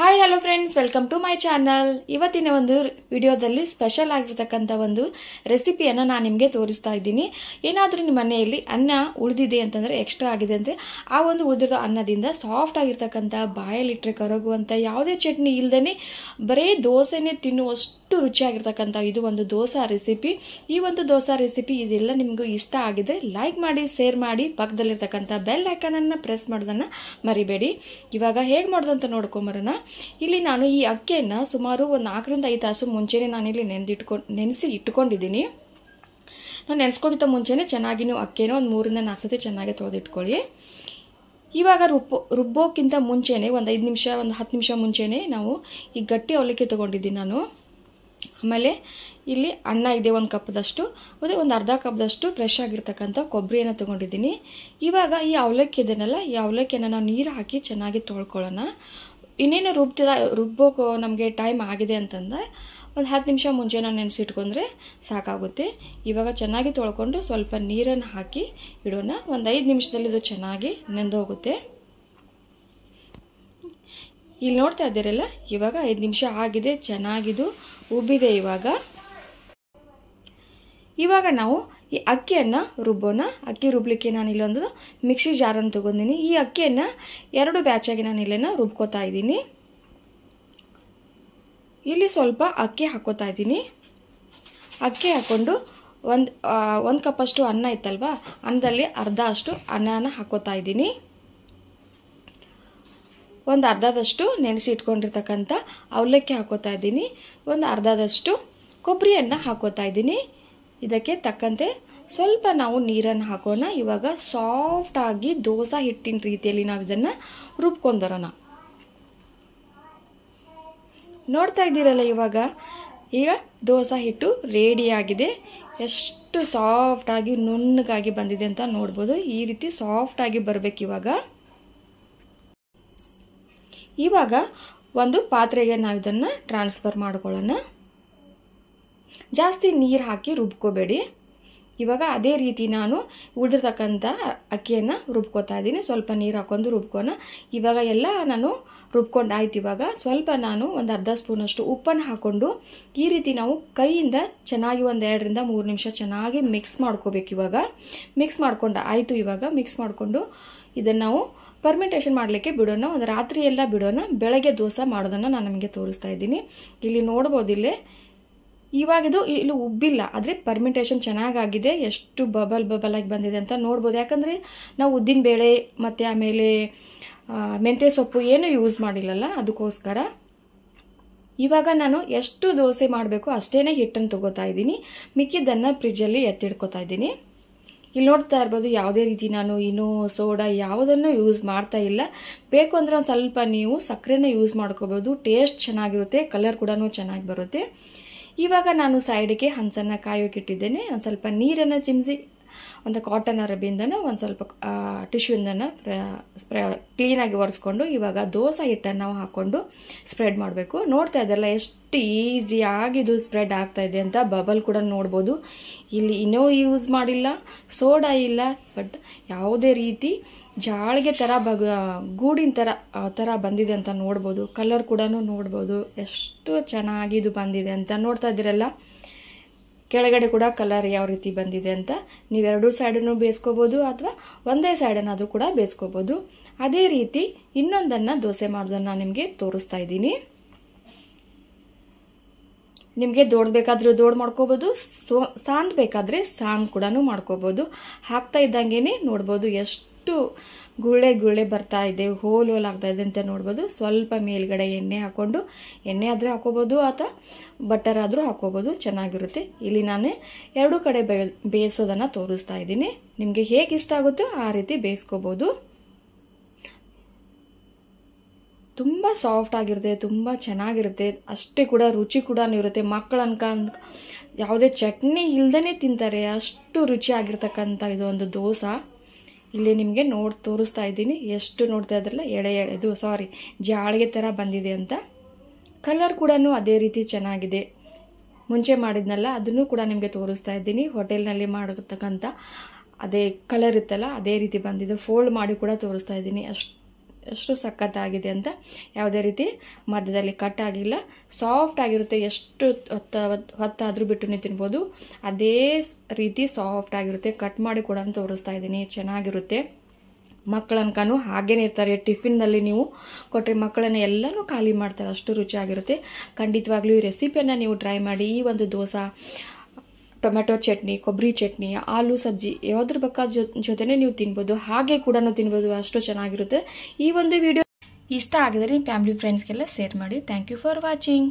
Hi hello friends, welcome to my channel. ಇವತ್ತಿನ ಒಂದು ವಿಡಿಯೋದಲ್ಲಿ ಸ್ಪೆಷಲ್ ಆಗಿರ್ತಕ್ಕಂಥ ಒಂದು ರೆಸಿಪಿಯನ್ನು ನಾನು ನಿಮಗೆ ತೋರಿಸ್ತಾ ಇದ್ದೀನಿ. ಏನಾದರೂ ನಿಮ್ಮ ಮನೆಯಲ್ಲಿ ಅನ್ನ ಉಳಿದಿದೆ ಅಂತಂದರೆ, ಎಕ್ಸ್ಟ್ರಾ ಆಗಿದೆ ಅಂದರೆ ಆ ಒಂದು ಉಳಿದಿರೋ ಅನ್ನದಿಂದ ಸಾಫ್ಟ್ ಆಗಿರ್ತಕ್ಕಂಥ ಬಾಯಲ್ಲಿಟ್ಟರೆ ಕರಗುವಂಥ ಯಾವುದೇ ಚಟ್ನಿ ಇಲ್ಲದೇ ಬರೀ ದೋಸೆನೇ ತಿನ್ನುವಷ್ಟು ರುಚಿಯಾಗಿರ್ತಕ್ಕಂಥ ಇದು ಒಂದು ದೋಸಾ ರೆಸಿಪಿ. ಈ ಒಂದು ದೋಸಾ ರೆಸಿಪಿ ಇದೆಲ್ಲ ನಿಮಗೂ ಇಷ್ಟ ಆಗಿದೆ ಲೈಕ್ ಮಾಡಿ, ಶೇರ್ ಮಾಡಿ, ಪಕ್ಕದಲ್ಲಿರ್ತಕ್ಕಂಥ ಬೆಲ್ ಐಕಾನನ್ನು ಪ್ರೆಸ್ ಮಾಡೋದನ್ನು ಮರಿಬೇಡಿ. ಇವಾಗ ಹೇಗೆ ಮಾಡೋದು ಅಂತ ನೋಡ್ಕೊಂಬರೋಣ. ಇಲ್ಲಿ ನಾನು ಈ ಅಕ್ಕಿಯನ್ನು ಸುಮಾರು ಒಂದು 4 ರಿಂದ 5 ತಾಸು ಮುಂಚೆನೆ ನಾನಿಲ್ಲಿ ನೆನೆಸಿ ಇಟ್ಕೊಂಡಿದ್ದೀನಿ. ನಾನು ನೆನೆಸ್ಕೊಂಡಿದ್ದ ಮುಂಚೆನೆ ಚೆನ್ನಾಗಿ ನೀವು ಅಕ್ಕಿಯನ್ನು ಒಂದು 3 ರಿಂದ 4 ಸತಿ ಚೆನ್ನಾಗಿ ತೊಳೆದಿಟ್ಕೊಳ್ಳಿ. ಇವಾಗ ರುಬ್ಬೋಕ್ಕಿಂತ ಮುಂಚೆನೆ ಒಂದು 5 ನಿಮಿಷ, ಒಂದು 10 ನಿಮಿಷ ಮುಂಚೆನೆ ನಾವು ಈ ಗಟ್ಟಿ ಅವಲಕ್ಕಿ ತೊಗೊಂಡಿದ್ದೀನಿ ನಾನು. ಆಮೇಲೆ ಇಲ್ಲಿ ಅನ್ನ ಇದೆ 1 ಕಪ್ದಷ್ಟು, ಮತ್ತು ಒಂದು ಅರ್ಧ ಕಪ್ದಷ್ಟು ಫ್ರೆಶ್ ಆಗಿರ್ತಕ್ಕಂಥ ಕೊಬ್ಬರಿಯನ್ನು ತೊಗೊಂಡಿದ್ದೀನಿ. ಇವಾಗ ಈ ಅವಲಕ್ಕಿ ಇದನ್ನೆಲ್ಲ, ಈ ಅವಲಕ್ಕಿಯನ್ನು ನಾವು ನೀರು ಹಾಕಿ ಚೆನ್ನಾಗಿ ತೊಳ್ಕೊಳ್ಳೋಣ. ಇನ್ನೇನು ರುಬ್ಬೋಕೆ ನಮಗೆ ಟೈಮ್ ಆಗಿದೆ ಅಂತಂದರೆ ಒಂದು 10 ನಿಮಿಷ ಮುಂಚೆ ನಾವು ನೆನೆಸಿಟ್ಕೊಂಡ್ರೆ ಸಾಕಾಗುತ್ತೆ. ಇವಾಗ ಚೆನ್ನಾಗಿ ತೊಳ್ಕೊಂಡು ಸ್ವಲ್ಪ ನೀರನ್ನು ಹಾಕಿ ಇಡೋಣ. ಒಂದು 5 ನಿಮಿಷದಲ್ಲಿ ಇದು ಚೆನ್ನಾಗಿ ನೆಂದೋಗುತ್ತೆ. ಇಲ್ಲಿ ನೋಡ್ತಾ ಇದ್ದೀರಲ್ಲ, ಇವಾಗ 5 ನಿಮಿಷ ಆಗಿದೆ, ಚೆನ್ನಾಗಿದು ಉಬ್ಬಿದೆ. ಇವಾಗ ನಾವು ಈ ಅಕ್ಕಿಯನ್ನು ರುಬ್ಬೋಣ. ಅಕ್ಕಿ ರುಬ್ಲಿಕ್ಕೆ ನಾನು ಇಲ್ಲೊಂದು ಮಿಕ್ಸಿ ಜಾರನ್ನು ತೊಗೊಂಡಿನಿ. ಈ ಅಕ್ಕಿಯನ್ನು 2 ಬ್ಯಾಚಾಗಿ ನಾನು ಇಲ್ಲೇನ ರುಬ್ಕೋತಾ ಇದ್ದೀನಿ. ಇಲ್ಲಿ ಸ್ವಲ್ಪ ಅಕ್ಕಿ ಹಾಕೋತಾ ಇದ್ದೀನಿ. ಅಕ್ಕಿ ಹಾಕ್ಕೊಂಡು ಒಂದು ಕಪ್ಪಷ್ಟು ಅನ್ನ ಇತ್ತಲ್ವಾ, ಅನ್ನದಲ್ಲಿ ಅರ್ಧ ಅಷ್ಟು ಅನ್ನನ ಹಾಕೋತಾ ಇದ್ದೀನಿ. ಒಂದು ಅರ್ಧದಷ್ಟು ನೆನೆಸಿ ಇಟ್ಕೊಂಡಿರ್ತಕ್ಕಂಥ ಅವಲಕ್ಕಿ ಹಾಕೋತಾ ಇದ್ದೀನಿ. ಒಂದು ಅರ್ಧದಷ್ಟು ಕೊಬ್ಬರಿಯನ್ನು ಹಾಕೋತಾ ಇದ್ದೀನಿ. ಇದಕ್ಕೆ ತಕ್ಕಂತೆ ಸ್ವಲ್ಪ ನಾವು ನೀರನ್ನು ಹಾಕೋಣ. ಇವಾಗ ಸಾಫ್ಟ್ ಆಗಿ ದೋಸಾ ಹಿಟ್ಟಿನ ರೀತಿಯಲ್ಲಿ ನಾವು ಇದನ್ನು ರುಬ್ಕೊಂಡು ಬರೋಣ. ನೋಡ್ತಾ ಇದ್ದೀರಲ್ಲ, ಈಗ ದೋಸಾ ಹಿಟ್ಟು ರೆಡಿಯಾಗಿದೆ. ಎಷ್ಟು ಸಾಫ್ಟ್ ಆಗಿ ನುಣ್ಣಗಾಗಿ ಬಂದಿದೆ ಅಂತ ನೋಡ್ಬೋದು. ಈ ರೀತಿ ಸಾಫ್ಟ್ ಆಗಿ ಬರಬೇಕು. ಇವಾಗ ಒಂದು ಪಾತ್ರೆಗೆ ನಾವು ಇದನ್ನು ಟ್ರಾನ್ಸ್ಫರ್ ಮಾಡ್ಕೊಳ್ಳೋಣ. ಜಾಸ್ತಿ ನೀರು ಹಾಕಿ ರುಬ್ಕೋಬೇಡಿ. ಇವಾಗ ಅದೇ ರೀತಿ ನಾನು ಉಳಿದಿರ್ತಕ್ಕಂಥ ಅಕ್ಕಿಯನ್ನು ರುಬ್ಕೋತಾ ಇದ್ದೀನಿ. ಸ್ವಲ್ಪ ನೀರು ಹಾಕೊಂಡು ರುಬ್ಕೋಣ. ಇವಾಗ ಎಲ್ಲ ನಾನು ರುಬ್ಕೊಂಡಾಯ್ತು. ಇವಾಗ ಸ್ವಲ್ಪ ನಾನು ಒಂದು ಅರ್ಧ ಸ್ಪೂನಷ್ಟು ಉಪ್ಪನ್ನು ಹಾಕ್ಕೊಂಡು ಈ ರೀತಿ ನಾವು ಕೈಯಿಂದ ಚೆನ್ನಾಗಿ ಒಂದು 2 ರಿಂದ 3 ನಿಮಿಷ ಚೆನ್ನಾಗಿ ಮಿಕ್ಸ್ ಮಾಡ್ಕೋಬೇಕು. ಇವಾಗ ಮಿಕ್ಸ್ ಮಾಡ್ಕೊಂಡು ಆಯಿತು. ಇವಾಗ ಮಿಕ್ಸ್ ಮಾಡಿಕೊಂಡು ಇದನ್ನು ನಾವು ಫರ್ಮೆಂಟೇಷನ್ ಮಾಡಲಿಕ್ಕೆ ಬಿಡೋಣ. ಒಂದು ರಾತ್ರಿ ಎಲ್ಲ ಬಿಡೋಣ. ಬೆಳಗ್ಗೆ ದೋಸೆ ಮಾಡೋದನ್ನು ನಾನು ನಿಮಗೆ ತೋರಿಸ್ತಾ ಇದ್ದೀನಿ. ಇಲ್ಲಿ ನೋಡ್ಬೋದು, ಇವಾಗಿದು ಇಲ್ಲಿ ಉಬ್ಬಿಲ್ಲ, ಆದರೆ ಫರ್ಮೆಂಟೇಷನ್ ಚೆನ್ನಾಗಾಗಿದೆ. ಎಷ್ಟು ಬಬಲ್ ಆಗಿ ಬಂದಿದೆ ಅಂತ ನೋಡ್ಬೋದು. ಯಾಕಂದರೆ ನಾವು ಉದ್ದಿನ ಬೇಳೆ ಮತ್ತು ಆಮೇಲೆ ಮೆಂತ್ಯ ಸೊಪ್ಪು ಏನು ಯೂಸ್ ಮಾಡಿಲ್ಲಲ್ಲ, ಅದಕ್ಕೋಸ್ಕರ. ಇವಾಗ ನಾನು ಎಷ್ಟು ದೋಸೆ ಮಾಡಬೇಕು ಅಷ್ಟೇ ಹಿಟ್ಟನ್ನು ತಗೋತಾ ಇದ್ದೀನಿ. ಮಿಕ್ಕಿದ್ದನ್ನು ಫ್ರಿಜ್ಜಲ್ಲಿ ಎತ್ತಿಡ್ಕೋತಾ ಇದ್ದೀನಿ. ಇಲ್ಲಿ ನೋಡ್ತಾ ಇರ್ಬೋದು, ಯಾವುದೇ ರೀತಿ ನಾನು ಇನೋ ಸೋಡಾ ಯಾವುದನ್ನು ಯೂಸ್ ಮಾಡ್ತಾ ಇಲ್ಲ. ಬೇಕು ಅಂದರೆ ಒಂದು ಸ್ವಲ್ಪ ನೀವು ಸಕ್ಕರೆನ ಯೂಸ್ ಮಾಡ್ಕೋಬೋದು. ಟೇಸ್ಟ್ ಚೆನ್ನಾಗಿರುತ್ತೆ, ಕಲರ್ ಕೂಡ ಚೆನ್ನಾಗಿ ಬರುತ್ತೆ. ಇವಾಗ ನಾನು ಸೈಡಿಗೆ ಹಂಚನ್ನು ಕಾಯೋಕ್ಕಿಟ್ಟಿದ್ದೇನೆ. ಒಂದು ಸ್ವಲ್ಪ ನೀರನ್ನು ಚಿಮ್ಮಿಸಿ ಒಂದು ಕಾಟನ್ ಅರಬಿಂದನ ಒಂದು ಸ್ವಲ್ಪ ಟಿಶ್ಯೂಂದನ್ನು ಕ್ಲೀನಾಗಿ ಒರೆಸ್ಕೊಂಡು ಇವಾಗ ದೋಸೆ ಹಿಟ್ಟನ್ನು ನಾವು ಹಾಕ್ಕೊಂಡು ಸ್ಪ್ರೆಡ್ ಮಾಡಬೇಕು. ನೋಡ್ತಾ ಇದ್ದಲ್ಲ ಎಷ್ಟು ಈಸಿಯಾಗಿ ಇದು ಸ್ಪ್ರೆಡ್ ಆಗ್ತಾ ಇದೆ ಅಂತ. ಬಬಲ್ ಕೂಡ ನೋಡ್ಬೋದು. ಇಲ್ಲಿ ಇನ್ನೂ ಯೂಸ್ ಮಾಡಿಲ್ಲ, ಸೋಡಾ ಇಲ್ಲ, ಬಟ್ ಯಾವುದೇ ರೀತಿ ಜಾಳಿಗೆ ಥರ ಗೂಡಿನ ಥರ ಬಂದಿದೆ ಅಂತ ನೋಡ್ಬೋದು. ಕಲರ್ ಕೂಡ ನೋಡ್ಬೋದು ಎಷ್ಟು ಚೆನ್ನಾಗಿ ಇದು ಬಂದಿದೆ ಅಂತ. ನೋಡ್ತಾ ಇದ್ದೀರಲ್ಲ, ಕೆಳಗಡೆ ಕೂಡ ಕಲರ್ ಯಾವ ರೀತಿ ಬಂದಿದೆ ಅಂತ. ನೀವು 2 ಸೈಡನ್ನು ಬೇಯಿಸ್ಕೋಬೋದು ಅಥವಾ ಒಂದೇ ಸೈಡನ್ನಾದರೂ ಕೂಡ ಬೇಯಿಸ್ಕೋಬೋದು. ಅದೇ ರೀತಿ ಇನ್ನೊಂದನ್ನು ದೋಸೆ ಮಾಡೋದನ್ನು ನಿಮಗೆ ತೋರಿಸ್ತಾ ಇದ್ದೀನಿ. ನಿಮಗೆ ದೊಡ್ಡ ಬೇಕಾದರೂ ದೊಡ್ಡ ಮಾಡ್ಕೋಬೋದು, ಸಾಂದ್ ಬೇಕಾದರೆ ಸಾಂದ್ ಕೂಡ ಮಾಡ್ಕೋಬೋದು. ಹಾಕ್ತಾ ಇದ್ದಂಗೆ ನೋಡ್ಬೋದು ಎಷ್ಟು ಗುಳ್ಳೆ ಬರ್ತಾ ಇದೆ, ಹೋಲ್ ಆಗ್ತಾ ಇದೆ ಅಂತ ನೋಡ್ಬೋದು. ಸ್ವಲ್ಪ ಮೇಲ್ಗಡೆ ಎಣ್ಣೆ ಹಾಕ್ಕೊಂಡು, ಎಣ್ಣೆ ಆದರೆ ಹಾಕೋಬೋದು ಅಥವಾ ಬಟರ್ ಆದರೂ ಹಾಕೋಬೋದು, ಚೆನ್ನಾಗಿರುತ್ತೆ. ಇಲ್ಲಿ ನಾನು 2 ಕಡೆ ಬೇಯಿಸೋದನ್ನು ತೋರಿಸ್ತಾ ಇದ್ದೀನಿ. ನಿಮಗೆ ಹೇಗೆ ಇಷ್ಟ ಆಗುತ್ತೋ ಆ ರೀತಿ ಬೇಯಿಸ್ಕೋಬೋದು. ತುಂಬ ಸಾಫ್ಟ್ ಆಗಿರುತ್ತೆ, ತುಂಬ ಚೆನ್ನಾಗಿರುತ್ತೆ. ಅಷ್ಟೇ ಕೂಡ ರುಚಿ ಕೂಡ ಇರುತ್ತೆ. ಮಕ್ಕಳು ಯಾವುದೇ ಚಟ್ನಿ ಇಲ್ದೇ ತಿಂತಾರೆ, ಅಷ್ಟು ರುಚಿಯಾಗಿರ್ತಕ್ಕಂಥ ಇದು ಒಂದು ದೋಸೆ. ಇಲ್ಲಿ ನಿಮಗೆ ತೋರಿಸ್ತಾ ಇದ್ದೀನಿ. ಎಷ್ಟು ನೋಡ್ತಾ ಇದ್ರಲ್ಲ, ಜಾಳಿಗೆ ಥರ ಬಂದಿದೆ ಅಂತ. ಕಲರ್ ಕೂಡ ಅದೇ ರೀತಿ ಚೆನ್ನಾಗಿದೆ. ಮುಂಚೆ ಮಾಡಿದ್ನಲ್ಲ ಅದನ್ನು ಕೂಡ ನಿಮಗೆ ತೋರಿಸ್ತಾ ಇದ್ದೀನಿ. ಹೋಟೆಲ್ನಲ್ಲಿ ಮಾಡಿರ್ತಕ್ಕಂಥ ಅದೇ ಕಲರ್ ಇತ್ತಲ್ಲ, ಅದೇ ರೀತಿ ಬಂದಿದೆ. ಫೋಲ್ಡ್ ಮಾಡಿ ಕೂಡ ತೋರಿಸ್ತಾ ಇದ್ದೀನಿ. ಎಷ್ಟು ಸಖತ್ತಾಗಿದೆ ಅಂತ. ಯಾವುದೇ ರೀತಿ ಮಧ್ಯದಲ್ಲಿ ಕಟ್ ಆಗಿಲ್ಲ, ಸಾಫ್ಟ್ ಆಗಿರುತ್ತೆ. ಎಷ್ಟು ಹೊತ್ತಾದರೂ ಬಿಟ್ಟು ತಿನ್ಬೋದು. ಅದೇ ರೀತಿ ಸಾಫ್ಟ್ ಆಗಿರುತ್ತೆ. ಕಟ್ ಮಾಡಿ ಕೂಡ ತೋರಿಸ್ತಾ ಇದ್ದೀನಿ. ಚೆನ್ನಾಗಿರುತ್ತೆ. ಮಕ್ಕಳನ್ಕನೂ ಹಾಗೇನೆ ಇರ್ತಾರೆ. ಟಿಫಿನ್ನಲ್ಲಿ ನೀವು ಕೊಟ್ಟರೆ ಮಕ್ಕಳನ್ನ ಎಲ್ಲನೂ ಖಾಲಿ ಮಾಡ್ತಾರೆ. ಅಷ್ಟು ರುಚಿಯಾಗಿರುತ್ತೆ. ಖಂಡಿತವಾಗ್ಲೂ ಈ ರೆಸಿಪಿಯನ್ನು ನೀವು ಟ್ರೈ ಮಾಡಿ. ಈ ಒಂದು ದೋಸೆ, ಟೊಮೆಟೊ ಚಟ್ನಿ, ಕೊಬ್ಬರಿ ಚಟ್ನಿ, ಆಲೂ ಸಬ್ಜಿ ಯಾವುದ್ರ ಬೇಕಾದ ಜೊತೆನೇ ನೀವು ತಿನ್ಬೋದು. ಹಾಗೆ ಕೂಡ ತಿನ್ಬೋದು. ಅಷ್ಟು ಚೆನ್ನಾಗಿರುತ್ತೆ. ಈ ಒಂದು ವಿಡಿಯೋ ಇಷ್ಟ ಆಗಿದ್ರೆ ನಿಮ್ಮ ಫ್ಯಾಮಿಲಿ ಫ್ರೆಂಡ್ಸ್ಗೆಲ್ಲ ಶೇರ್ ಮಾಡಿ. Thank you for watching.